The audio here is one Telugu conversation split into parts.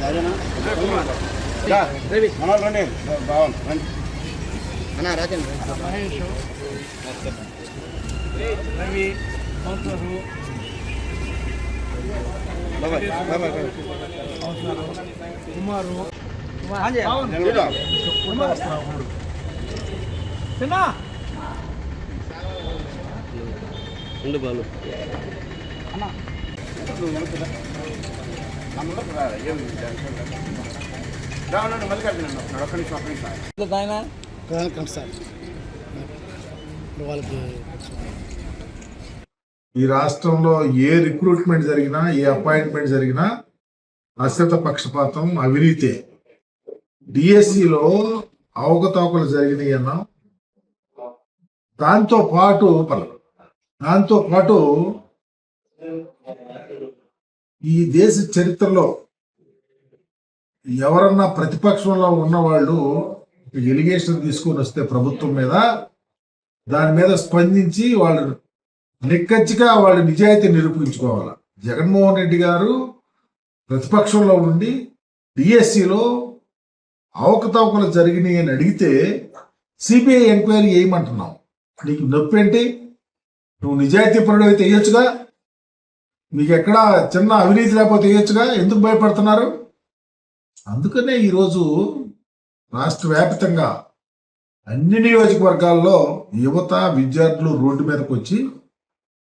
రండి బాగుంది రండి అన్నా రాజన్ మహేష్ రవి కౌన్సిలరు కుమారు ఉండు బాలు ఈ రాష్ట్రంలో ఏ రిక్రూట్మెంట్ జరిగినా ఏ అపాయింట్మెంట్ జరిగినా అశ్రిత పక్షపాతం అవినీతే. డిఎస్సిలో అవకతవకలు జరిగినాయి అన్నా. దాంతో పాటు ఈ దేశ చరిత్రలో ఎవరన్నా ప్రతిపక్షంలో ఉన్నవాళ్ళు ఎలిగేషన్ తీసుకొని వస్తే ప్రభుత్వం మీద దాని మీద స్పందించి వాళ్ళు నిక్కచ్చిగా వాళ్ళు నిజాయితీ నిరూపించుకోవాలి. జగన్మోహన్ రెడ్డి గారు ప్రతిపక్షంలో ఉండి డిఎస్సిలో అవకతవకలు జరిగినాయి అని అడిగితే సిబిఐ ఎంక్వైరీ చేయమంటున్నావు. నీకు నొప్పి ఏంటి? నువ్వు నిజాయితీ పరుడు అయితే వేయొచ్చుగా. మీకు ఎక్కడా చిన్న అవినీతి లేకపోతే వేయొచ్చుగా. ఎందుకు భయపడుతున్నారు? అందుకనే ఈరోజు రాష్ట్ర వ్యాప్తంగా అన్ని నియోజకవర్గాల్లో యువత విద్యార్థులు రోడ్డు మీదకి వచ్చి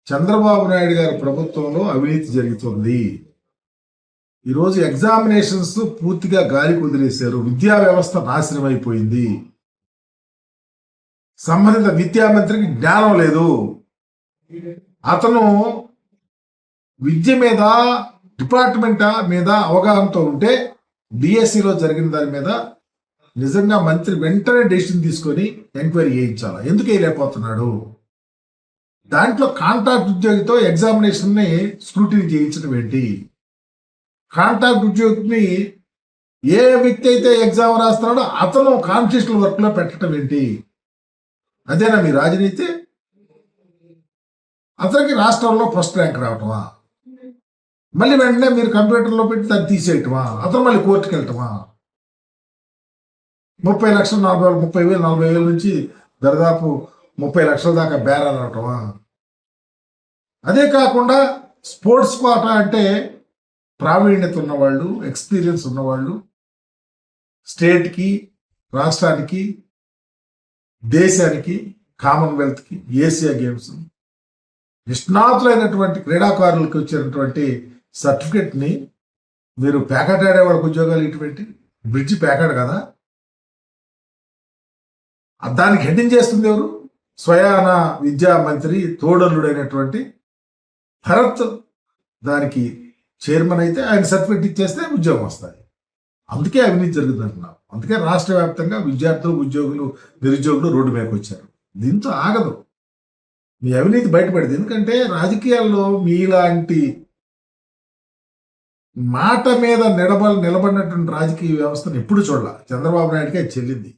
చంద్రబాబు నాయుడు గారి ప్రభుత్వంలో అవినీతి జరుగుతుంది, ఈరోజు ఎగ్జామినేషన్స్ పూర్తిగా గాలికి వదిలేశారు, విద్యా వ్యవస్థ నాశనం అయిపోయింది, సంబంధిత విద్యామంత్రికి జ్ఞానం లేదు, అతను విద్య మీద డిపార్ట్మెంట్ మీద అవగాహనతో ఉంటే డిఎస్సిలో జరిగిన దాని మీద నిజంగా మంత్రి వెంటనే డెసిషన్ తీసుకొని ఎంక్వైరీ చేయించాలి. ఎందుకు వేయలేకపోతున్నాడు? దాంట్లో కాంట్రాక్ట్ ఉద్యోగితో ఎగ్జామినేషన్ ని స్క్రూటినీ చేయించడం ఏంటి? కాంట్రాక్ట్ ఉద్యోగిని ఏ వ్యక్తి అయితే ఎగ్జామ్ రాస్తున్నాడో అతను కాన్స్టిట్యూషనల్ వర్క్ లో పెట్టడం ఏంటి? అదేనా మీ రాజనీతి? అతనికి రాష్ట్రంలో ఫస్ట్ ర్యాంక్ రావటమా? మళ్ళీ వెంటనే మీరు కంప్యూటర్లో పెట్టి దాన్ని తీసేయటమా? అతను మళ్ళీ కోర్టుకు వెళ్ళటమా? 30 లక్షలు 30,000 40,000 నుంచి దాదాపు 30 లక్షల దాకా బేరాలు రావటమా? అదే కాకుండా స్పోర్ట్స్ కోటా అంటే ప్రావీణ్యత ఉన్నవాళ్ళు, ఎక్స్పీరియన్స్ ఉన్నవాళ్ళు స్టేట్కి, రాష్ట్రానికి, దేశానికి, కామన్వెల్త్కి, ఏషియా గేమ్స్ నిష్ణాతులైనటువంటి క్రీడాకారులకు వచ్చినటువంటి సర్టిఫికెట్ని మీరు ప్యాకెట్ ఆడేవాళ్ళకి ఉద్యోగాలు ఇటువంటి బ్రిడ్జి ప్యాకెట్ కదా. దానికి హెడ్డింగ్ చేస్తుంది ఎవరు? స్వయాన విద్యా మంత్రి తోడల్లుడైనటువంటి భరత్ దానికి చైర్మన్ అయితే ఆయన సర్టిఫికెట్ ఇచ్చేస్తే ఉద్యోగం వస్తాయి. అందుకే అవినీతి జరుగుతుంది అంటున్నాం. అందుకే రాష్ట్ర వ్యాప్తంగా విద్యార్థులు, ఉద్యోగులు, నిరుద్యోగులు రోడ్డు మీదకి వచ్చారు. దీంతో ఆగదు, మీ అవినీతి బయటపడింది. ఎందుకంటే రాజకీయాల్లో మీలాంటి మాట మీద నిలబడినటువంటి రాజకీయ వ్యవస్థను ఎప్పుడు చూడాల. చంద్రబాబు నాయుడుకి అది చెల్లింది.